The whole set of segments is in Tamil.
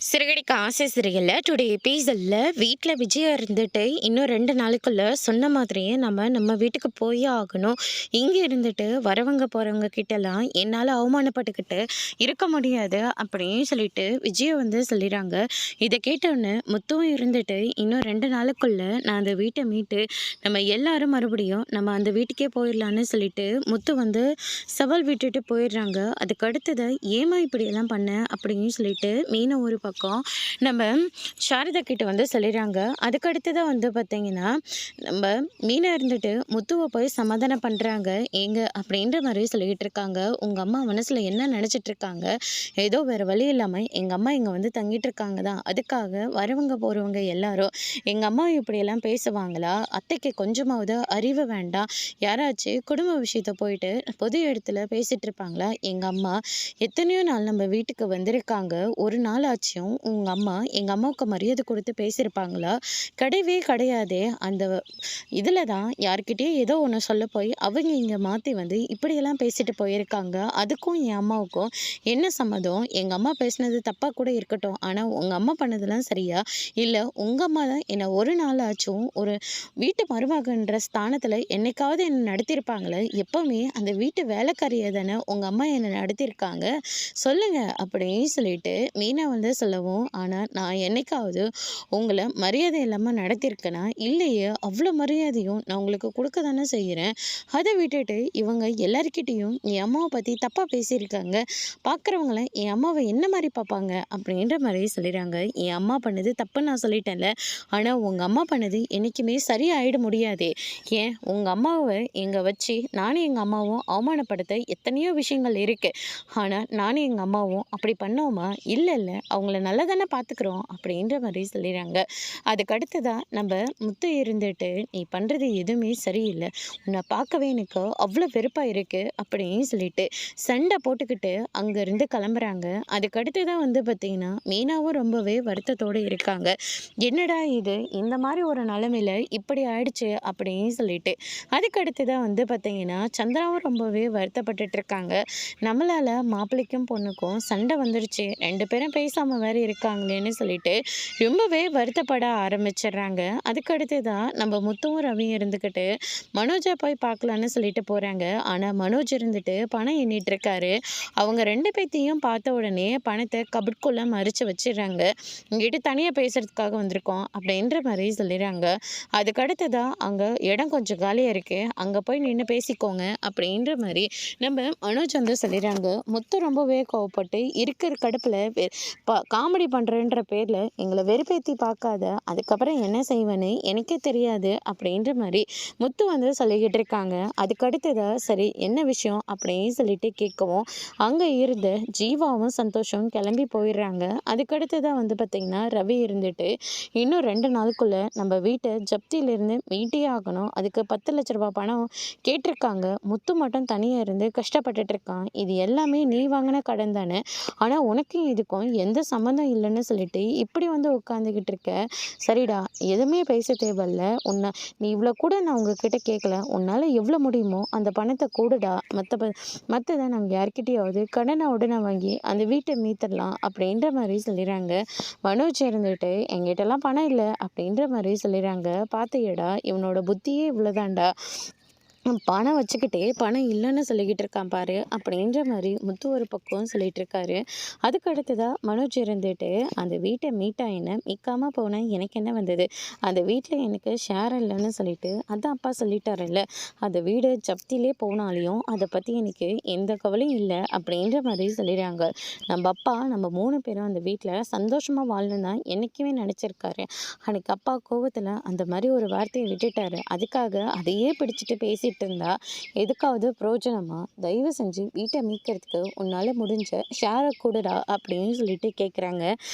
சிறுகடிக்க ஆசை சிறையில் டுடே எபிசோடில் வீட்டில் விஜயா இருந்துட்டு இன்னும் 2 நாளுக்குள்ள சொன்ன மாதிரியே நம்ம வீட்டுக்கு போய் ஆகணும். இங்கே இருந்துட்டு வரவங்க போகிறவங்க கிட்டலாம் என்னால் அவமானப்பட்டுக்கிட்டு இருக்க முடியாது அப்படின்னு சொல்லிட்டு விஜயா வந்து சொல்லிடுறாங்க. இதை கேட்டோன்னே முத்துவும் இருந்துட்டு இன்னும் 2 நாளுக்குள்ள நான் அந்த வீட்டை மீட்டு நம்ம எல்லாரும் மறுபடியும் நம்ம அந்த வீட்டுக்கே போயிடலான்னு சொல்லிட்டு முத்து வந்து சவால் விட்டுட்டு போயிடுறாங்க. அதுக்கு அடுத்தது ஏமா இப்படியெல்லாம் பண்ண அப்படின்னு சொல்லிட்டு மீனை ஒரு பக்கம் நம்ம சாரதா கிட்ட வந்து சொல்லிடுறாங்க. அதுக்கு அடுத்ததான் வந்து பார்த்தீங்கன்னா நம்ம மீனா இருந்துட்டு முத்துவை போய் சமாதானம் பண்ணுறாங்க. ஏங்க அப்படின்ற மாதிரி சொல்லிக்கிட்டு இருக்காங்க. உங்கள் அம்மா மனசில் என்ன நினச்சிட்டு இருக்காங்க, ஏதோ வேறு வழி இல்லாமல் எங்கள் அம்மா இங்கே வந்து தங்கிட்டு இருக்காங்க தான், அதுக்காக வரவங்க போகிறவங்க எல்லாரும் எங்கள் அம்மா இப்படியெல்லாம் பேசுவாங்களா? அத்தைக்கு கொஞ்சமாவது அறிவு வேண்டாம்? யாராச்சும் குடும்ப விஷயத்த போயிட்டு பொது இடத்துல பேசிகிட்டு இருப்பாங்களா? எங்கள் அம்மா எத்தனையோ நாள் நம்ம வீட்டுக்கு வந்திருக்காங்க, ஒரு நாள் ஆச்சும் உங்கள் அம்மா எங்கள் அம்மாவுக்கு மரியாதை கொடுத்து பேசியிருப்பாங்களா? கிடையவே கிடையாதே. அந்த இதில் தான் யார்கிட்டயே ஏதோ ஒன்று சொல்ல போய் அவங்க இங்கே மாற்றி வந்து இப்படியெல்லாம் பேசிட்டு போயிருக்காங்க. அதுக்கும் என் அம்மாவுக்கும் என்ன சம்மதம்? எங்கள் அம்மா பேசினது தப்பாக கூட இருக்கட்டும், ஆனால் உங்கள் அம்மா பண்ணதெல்லாம் சரியா? இல்லை உங்கள் அம்மா தான் என்னை ஒரு நாள் ஆச்சும் ஒரு வீட்டு மருமகன்ற ஸ்தானத்தில் என்னைக்காவது என்னை நடத்தியிருப்பாங்களே? எப்போவுமே அந்த வீட்டு வேலைக்காரியை தானே உங்கள் அம்மா என்னை நடத்தியிருக்காங்க, சொல்லுங்க அப்படின்னு சொல்லிட்டு மீனா வந்து சொல்லவும், ஆனால் நான் என்னைக்காவது உங்களை மரியாதை இல்லாமல் நடத்தியிருக்கேனா? இல்லையே. அவ்வளோ மரியாதையும் நான் உங்களுக்கு கொடுக்க தானே செய்கிறேன். அதை விட்டுட்டு இவங்க எல்லாருக்கிட்டேயும் என் அம்மாவை பற்றி தப்பாக பேசியிருக்காங்க. பார்க்குறவங்கள என் அம்மாவை என்ன மாதிரி பார்ப்பாங்க அப்படின்ற மாதிரி சொல்லிடுறாங்க. என் அம்மா பண்ணது தப்புன்னு நான் சொல்லிட்டேன்ல, ஆனால் உங்கள் அம்மா பண்ணது என்றைக்குமே சரியாயிட முடியாதே. ஏன் உங்கள் அம்மாவை எங்கே வச்சு நானும் எங்கள் அம்மாவும் அவமானப்படுத்த எத்தனையோ விஷயங்கள் இருக்குது. ஆனால் நானும் எங்கள் அம்மாவும் அப்படி பண்ணோமா? இல்லை இல்லை, அவங்கள நல்லா தானே பார்த்துக்குறோம் அப்படின்ற மாதிரி சொல்லிடுறாங்க. அதுக்கு அடுத்ததான் நம்ம முத்து இருந்துட்டு நீ பண்ணுறது எதுவுமே சரியில்லை, உன்னை பார்க்கவே எனக்கு அவ்வளோ வெறுப்பாக இருக்குது அப்படின்னு சொல்லிட்டு சண்டை போட்டுக்கிட்டு அங்கேருந்து கிளம்புறாங்க. அதுக்கு அடுத்ததான் வந்து பார்த்திங்கன்னா மீனாவும் ரொம்பவே வருத்தத்தோடு இருக்காங்க. என்னடா இது இந்த மாதிரி ஒரு நிலமையில இப்படி ஆயிடுச்சு அப்படின்னு சொல்லிட்டு. அதுக்கு அடுத்ததான் வந்து பார்த்திங்கன்னா சந்திராவும் ரொம்பவே வருத்தப்பட்டுட்டு இருக்காங்க. நம்மளால் மாப்பிள்ளைக்கும் பொண்ணுக்கும் சண்டை வந்துருச்சு, 2 பேரும் பேசாமல் வேறு இருக்காங்களேன்னு சொல்லிட்டு ரொம்பவே வருத்தப்பட ஆரம்பிச்சிடுறாங்க. அதுக்கு அடுத்து தான் நம்ம முத்துவும் ரவியும் இருந்துக்கிட்டு மனோஜை போய் பார்க்கலான்னு சொல்லிட்டு போகிறாங்க. ஆனால் மனோஜ் இருந்துட்டு பணம் எண்ணிட்டு இருக்காரு. அவங்க 2 பேர்த்தையும் பார்த்த உடனே பணத்தை கபட்குள்ளே மறித்து வச்சிடுறாங்க. இங்கிட்ட தனியாக பேசுகிறதுக்காக வந்திருக்கோம் அப்படின்ற மாதிரி சொல்லிடுறாங்க. அதுக்கு அடுத்து தான் அங்கே இடம் கொஞ்சம் காலியாக இருக்குது, அங்கே போய் நின்று பேசிக்கோங்க அப்படின்ற மாதிரி நம்ம மனோஜ் வந்து சொல்லிடுறாங்க. முத்து ரொம்பவே கோவப்பட்டு இருக்கிற கடுப்பில் காமெடி பண்ணுறேன்ற பேரில் எங்களை வெறுப்பேற்றி பார்க்காத, அதுக்கப்புறம் என்ன செய்வேன்னு எனக்கே தெரியாது அப்படின்ற மாதிரி முத்து வந்து சொல்லிக்கிட்டு இருக்காங்க. அதுக்கடுத்ததாக சரி என்ன விஷயம் அப்படின்னு சொல்லிட்டு கேட்கவும் அங்கே இருந்த ஜீவாவும் சந்தோஷம் கிளம்பி போயிடுறாங்க. அதுக்கடுத்ததாக வந்து பார்த்திங்கன்னா ரவி இருந்துட்டு இன்னும் 2 நாளுக்குள்ளே நம்ம வீட்டை ஜப்தியிலேருந்து மீட்டே ஆகணும், அதுக்கு 10 லட்ச ரூபா பணம் கேட்டிருக்காங்க. முத்து மட்டும் தனியாக இருந்து கஷ்டப்பட்டுட்டு இருக்கான். இது எல்லாமே நீ வாங்கின கடன் தானே, ஆனால் உனக்கும் இதுக்கும் எந்த சம்மந்தம் இல்லைன்னு சொல்லிட்டு இப்படி வந்து உட்காந்துக்கிட்டு இருக்க. சரிடா, எதுவுமே பேச தேவையில்ல, உன்னை நீ இவ்வளோ கூட நான் உங்ககிட்ட கேட்கல, உன்னால் எவ்வளோ முடியுமோ அந்த பணத்தை கூடுடா, மற்றதை நாங்கள் யார்கிட்டையாவது கடனை உடனே வாங்கி அந்த வீட்டை மீத்தரலாம் அப்படின்ற மாதிரி சொல்லிடுறாங்க. மனோஜ் இருந்துட்டு எங்கிட்டலாம் பணம் இல்லை அப்படின்ற மாதிரி சொல்லிடுறாங்க. பார்த்தியடா இவனோட புத்தியே இவ்வளோதான்டா, பணம் வச்சுக்கிட்டே பணம் இல்லைன்னு சொல்லிக்கிட்டு இருக்கான் பாரு அப்படின்ற மாதிரி முத்து ஒரு பக்கம் சொல்லிட்டு இருக்காரு. அதுக்கு அடுத்ததாக மனோஜ் இருந்துட்டு அந்த வீட்டை மீட்டா என்ன, மீட்காமல் போனேன் எனக்கு என்ன வந்தது, அந்த வீட்டில் எனக்கு ஷேர் இல்லைன்னு சொல்லிட்டு அதான் அப்பா சொல்லிட்டாருல்ல, அந்த வீடு ஜப்திலே போனாலையும் அதை பற்றி எனக்கு எந்த கவலையும் இல்லை அப்படின்ற மாதிரி சொல்லிடுறாங்க. நம்ம அப்பா நம்ம 3 பேரும் அந்த வீட்டில் சந்தோஷமாக வாழணும் தான் என்றைக்குமே நினச்சிருக்காரு. அன்றைக்கி அப்பா கோவத்தில் அந்த மாதிரி ஒரு வார்த்தையை விட்டுட்டாரு. அதுக்காக அதையே பிடிச்சிட்டு பேசிட்டு இருந்தா எதுக்காவது பிரயோஜனமா? தயவு செஞ்சு வீட்டை மீட்கிறதுக்கு உன்னால் முடிஞ்ச ஷேரை கொடுடா அப்படின்னு சொல்லிட்டு கேட்குறாங்க.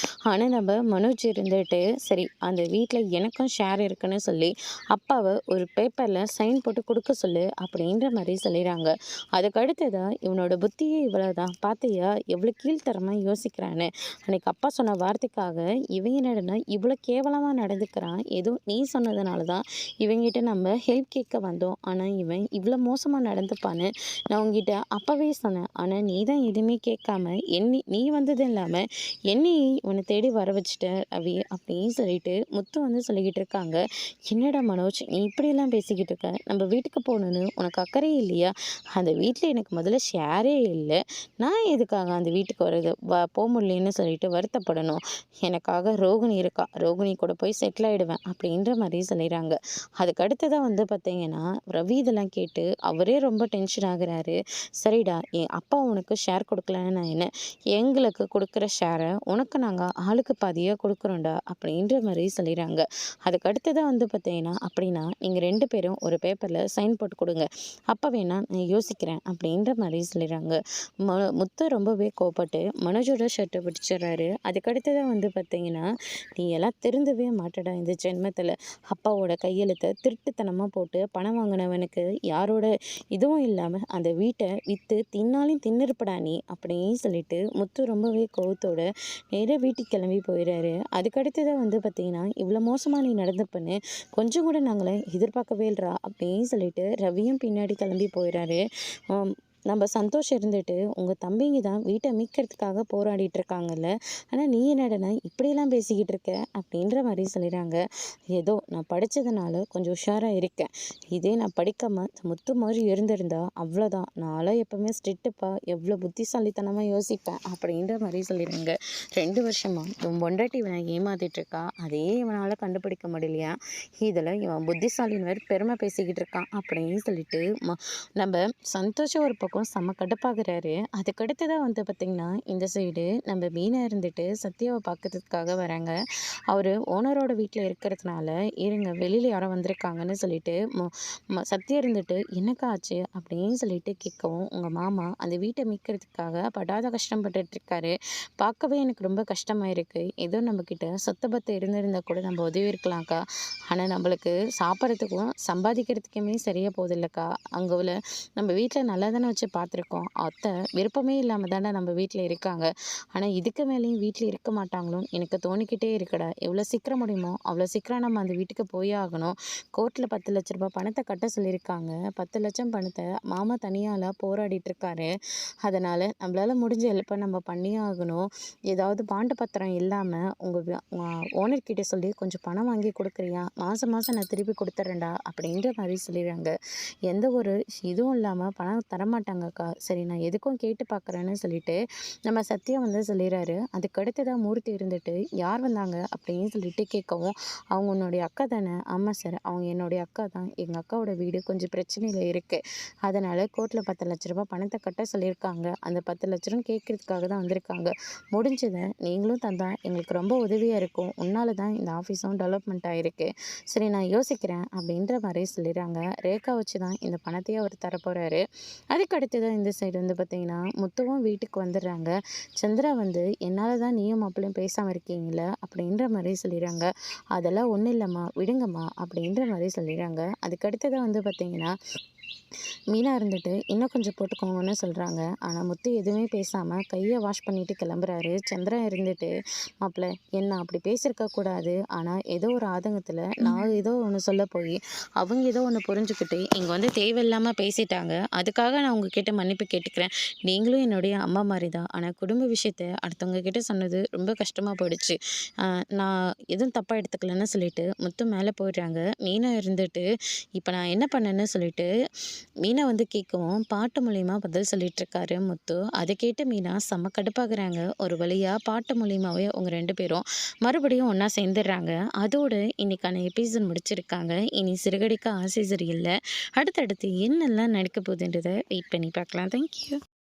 ஆனால் நம்ம மனோஜ் இருந்துட்டு சரி அந்த வீட்டில் எனக்கும் ஷேர் இருக்குன்னு சொல்லி அப்பாவை ஒரு பேப்பரில் சைன் போட்டு கொடுக்க சொல்லு அப்படின்ற மாதிரி சொல்லிடுறாங்க. அதுக்கு அடுத்ததான் இவனோட புத்தியே இவ்வளோதான், பார்த்தியா எவ்வளோ கீழ்த்தரமாக யோசிக்கிறான்னு. அன்னைக்கு அப்பா சொன்ன வார்த்தைக்காக இவங்க என்னடனா இவ்வளோ கேவலமாக நடந்துக்கிறான். ஏதோ நீ சொன்னதுனால தான் இவங்கிட்ட நம்ம ஹெல்ப் கேட்க வந்தோம், ஆனால் இவன் அவன் இவ்வளோ மோசமாக நடந்துப்பான்னு நான் உங்ககிட்ட அப்போவே சொன்னேன். ஆனால் நீ தான் எதுவுமே கேட்காம நீ வந்தது இல்லாமல் என்னை உன்னை தேடி வர வச்சுட்ட அவி அப்படின்னு சொல்லிட்டு முத்து வந்து சொல்லிக்கிட்டு இருக்காங்க. என்னடா மனோஜ், நீ இப்படியெல்லாம் பேசிக்கிட்டு இருக்க? நம்ம வீட்டுக்கு போகணுன்னு உனக்கு அக்கறையே இல்லையா? அந்த வீட்டில் எனக்கு முதல்ல ஷேரே இல்லை. நான் எதுக்காக அந்த வீட்டுக்கு வர்றது போக முடியலன்னு சொல்லிட்டு வருத்தப்படணும்? எனக்காக ரோகிணி இருக்கா, ரோகிணி கூட போய் செட்டில் ஆகிடுவேன் அப்படின்ற மாதிரி சொல்லிடுறாங்க. அதுக்கு அடுத்ததான் வந்து பார்த்தீங்கன்னா ரவி இதெல்லாம் கேட்டு அவரே ரொம்ப டென்ஷன் ஆகுறாரு. சரிடா, என் அப்பா உனக்கு ஷேர் கொடுக்கலன்னு நான் என்ன, எங்களுக்கு கொடுக்குற ஷேரை உனக்கு நாங்கள் ஆளுக்கு பாதியாக கொடுக்குறோம்டா அப்படின்ற மாதிரி சொல்லிடுறாங்க. அதுக்கு அடுத்ததான் வந்து பார்த்தீங்கன்னா அப்படின்னா நீங்கள் 2 பேரும் ஒரு பேப்பரில் சைன் போட்டு கொடுங்க, அப்போ வேணா நான் யோசிக்கிறேன் அப்படின்ற மாதிரி சொல்லிடுறாங்க. முத்து ரொம்பவே கோவப்பட்டு மனோஜோட ஷர்ட்டை பிடிச்சிடுறாரு. அதுக்கடுத்ததான் வந்து பார்த்தீங்கன்னா நீ எல்லாம் திருந்தவே மாட்டடா இந்த ஜென்மத்தில். அப்பாவோட கையெழுத்தை திருட்டுத்தனமாக போட்டு பணம் வாங்கினவனுக்கு யாரோட இதுவும் இல்லாமல் அந்த வீட்டை விற்று தின்னாலும் தின்னிருப்படா நீ அப்படின்னு சொல்லிட்டு முத்து ரொம்பவே கோவத்தோட நேராக வீட்டுக்கு கிளம்பி போயிடுறாரு. அதுக்கடுத்ததான் வந்து பார்த்தீங்கன்னா இவ்வளோ மோசமாக நீ நடந்துப்பன்னு கொஞ்சம் கூட நாங்களே எதிர்பார்க்கவே இல்லைடா அப்படின்னு சொல்லிட்டு ரவியும் பின்னாடி கிளம்பி போயிடுறாரு. நம்ம சந்தோஷ் இருந்துட்டு உங்கள் தம்பிங்க தான் வீட்டை மீட்கிறதுக்காக போராடிட்டு இருக்காங்கல்ல, ஆனால் நீ என்னடனா இப்படியெல்லாம் பேசிக்கிட்டு இருக்க அப்படின்ற மாதிரி சொல்லிடுறாங்க. ஏதோ நான் படித்ததுனால கொஞ்சம் உஷாராக இருக்கேன், இதே நான் படிக்காமல் முத்து மாதிரி இருந்திருந்தா அவ்வளோதான், நான்லாம் எப்போவுமே ஸ்ட்ரிக்ட்டுப்பா, எவ்வளோ புத்திசாலித்தனமாக யோசிப்பேன் அப்படின்ற மாதிரி சொல்லிடுறாங்க. 2 வருஷமாக இவன் பொண்டாட்டி இவனை ஏமாத்திட்டு இருக்கா, அதே இவனால் கண்டுபிடிக்க முடியலையா, இதில் இவன் புத்திசாலின்னு வேறு பெருமை பேசிக்கிட்டு இருக்கான் அப்படின்னு சொல்லிட்டு நம்ம சந்தோஷம் ஒரு பக்கம் செம்ம கடுப்பாகிறாரு. அதுக்கடுத்து தான் வந்து பார்த்திங்கன்னா இந்த சைடு நம்ம மீனா இருந்துட்டு சத்யாவை பார்க்கறதுக்காக வராங்க. அவர் ஓனரோட வீட்டில் இருக்கிறதுனால இருங்க வெளியில் யாரோ வந்திருக்காங்கன்னு சொல்லிட்டு சத்யா இருந்துட்டு என்னக்கா ஆச்சு அப்படின்னு சொல்லிட்டு கேட்கவும் உங்கள் மாமா அந்த வீட்டை மீட்கிறதுக்காக படாத கஷ்டப்பட்டுட்டு இருக்காரு, பார்க்கவே எனக்கு ரொம்ப கஷ்டமாக இருக்குது, ஏதோ நம்மக்கிட்ட சொத்து பத்து இருந்திருந்தால் கூட நம்ம உதவி இருக்கலாம்க்கா, ஆனால் நம்மளுக்கு சாப்பிட்றதுக்கும் சம்பாதிக்கிறதுக்குமே சரியாக போதில்லைக்கா, அங்கே உள்ள நம்ம வீட்டில் நல்லா தானே வச்சு பார்த்துருக்கோம், அத்தை விருப்பமே இல்லாமல் தானே நம்ம வீட்டில் இருக்காங்க, ஆனால் இதுக்கு மேலேயும் வீட்டில் இருக்க மாட்டாங்களோன்னு எனக்கு தோணிக்கிட்டே இருக்குடா, எவ்வளோ சீக்கிரம் முடியுமோ அவ்வளோ சீக்கிரம் நம்ம அந்த வீட்டுக்கு போய் ஆகணும், கோர்ட்டில் 10 லட்ச ரூபாய் பணத்தை கட்ட சொல்லியிருக்காங்க, 10 லட்சம் பணத்தை மாமா தனியால் போராடிட்டு இருக்காரு, அதனால் நம்மளால் முடிஞ்ச ஹெல்ப்பை நம்ம பண்ணியே ஆகணும், ஏதாவது பாண்டு பத்திரம் இல்லாமல் உங்கள் ஓனர்கிட்ட சொல்லி கொஞ்சம் பணம் வாங்கி கொடுக்குறியா, மாதம் மாதம் நான் திருப்பி கொடுத்துட்றேன்டா அப்படின்ற மாதிரி சொல்லிடுறாங்க. எந்த ஒரு இதுவும் இல்லாமல் பணம் தரமாட்டாங்கக்கா, சரி நான் எதுக்கும் கேட்டு பார்க்குறேன்னு சொல்லிட்டு நம்ம சத்யா வந்து சொல்லிடுறாரு. அதுக்கடுத்து தான் மூர்த்தி இருந்துட்டு யார் வந்தாங்க அப்படின்னு சொல்லிட்டு கேட்கவும் அவங்க உன்னுடைய அக்கா தானே, ஆமாம் சார் அவங்க என்னுடைய அக்கா தான், எங்கள் அக்காவோட வீடு கொஞ்சம் பிரச்சனையில் இருக்குது, அதனால் கோர்ட்டில் 10 லட்ச ரூபாய் பணத்தை கட்ட சொல்லியிருக்காங்க, அந்த 10 லட்ச ரூபா கேட்கறதுக்காக தான் வந்திருக்காங்க, முடிஞ்சதை நீங்களும் தந்தா எங்களுக்கு ரொம்ப உதவியாக இருக்கும், உன்னால தான் இந்த ஆஃபீஸும் டெவலப்மெண்ட் ஆகிருக்கு, சரி நான் யோசிக்கிறேன் அப்படின்ற மாதிரி சொல்லிடுறாங்க. ரேகா வச்சு தான் இந்த பணத்தையே அவர் தரப்போகிறாரு. அதுக்கு அடுத்ததான் இந்த சைடு வந்து பார்த்திங்கன்னா முத்துவும் வீட்டுக்கு வந்துடுறாங்க. சந்திரா வந்து என்னால் தான் நீயும் மாப்பிள்ளையும் பேசாமல் இருக்கீங்கள அப்படின்ற மாதிரி சொல்லிடுறாங்க. அதெல்லாம் ஒன்றும் இல்லைம்மா விடுங்கம்மா அப்படின்ற மாதிரி சொல்லிடுறாங்க. அதுக்கடுத்ததான் வந்து பார்த்திங்கன்னா மீனா இருந்துட்டு இன்னும் கொஞ்சம் போட்டுக்கோங்கன்னு சொல்கிறாங்க. ஆனால் முத்து எதுவுமே பேசாமல் கையை வாஷ் பண்ணிட்டு கிளம்புறாரு. சந்திரா இருந்துட்டு மாப்பிள்ள என்ன அப்படி பேசியிருக்கக்கூடாது, ஆனால் ஏதோ ஒரு ஆதங்கத்தில் நான் ஏதோ ஒன்று சொல்ல போய் அவங்க ஏதோ ஒன்று புரிஞ்சுக்கிட்டு இங்கே வந்து தேவையில்லாமல் பேசிட்டாங்க, அதுக்காக நான் உங்ககிட்ட மன்னிப்பு கேட்டுக்கிறேன், நீங்களும் என்னுடைய அம்மா மாதிரி தான், ஆனால் குடும்ப விஷயத்தை அடுத்தவங்க கிட்ட சொன்னது ரொம்ப கஷ்டமாக போயிடுச்சு, நான் எதுவும் தப்பாக எடுத்துக்கலன்னு சொல்லிட்டு முத்து மேலே போயிடுறாங்க. மீனா இருந்துட்டு இப்போ நான் என்ன பண்ணேன்னு சொல்லிட்டு மீனா வந்து கேட்கவும் பாட்டு மூலியமாக பதில் சொல்லிகிட்ருக்காரு முத்து. அதை கேட்டு மீனா செம்ம கடுப்பாகிறாங்க. ஒரு வழியாக பாட்டு மூலியமாகவே அவங்க 2 பேரும் மறுபடியும் ஒன்றா சேர்ந்துடுறாங்க. அதோடு இன்றைக்கான எபிசோட் முடிச்சிருக்காங்க. இனி சிறுகடிக்க ஆசை சரியில்லை, அடுத்தடுத்து என்னெல்லாம் நடக்க போகுதுன்றதை வெயிட் பண்ணி பார்க்கலாம். தேங்க்யூ.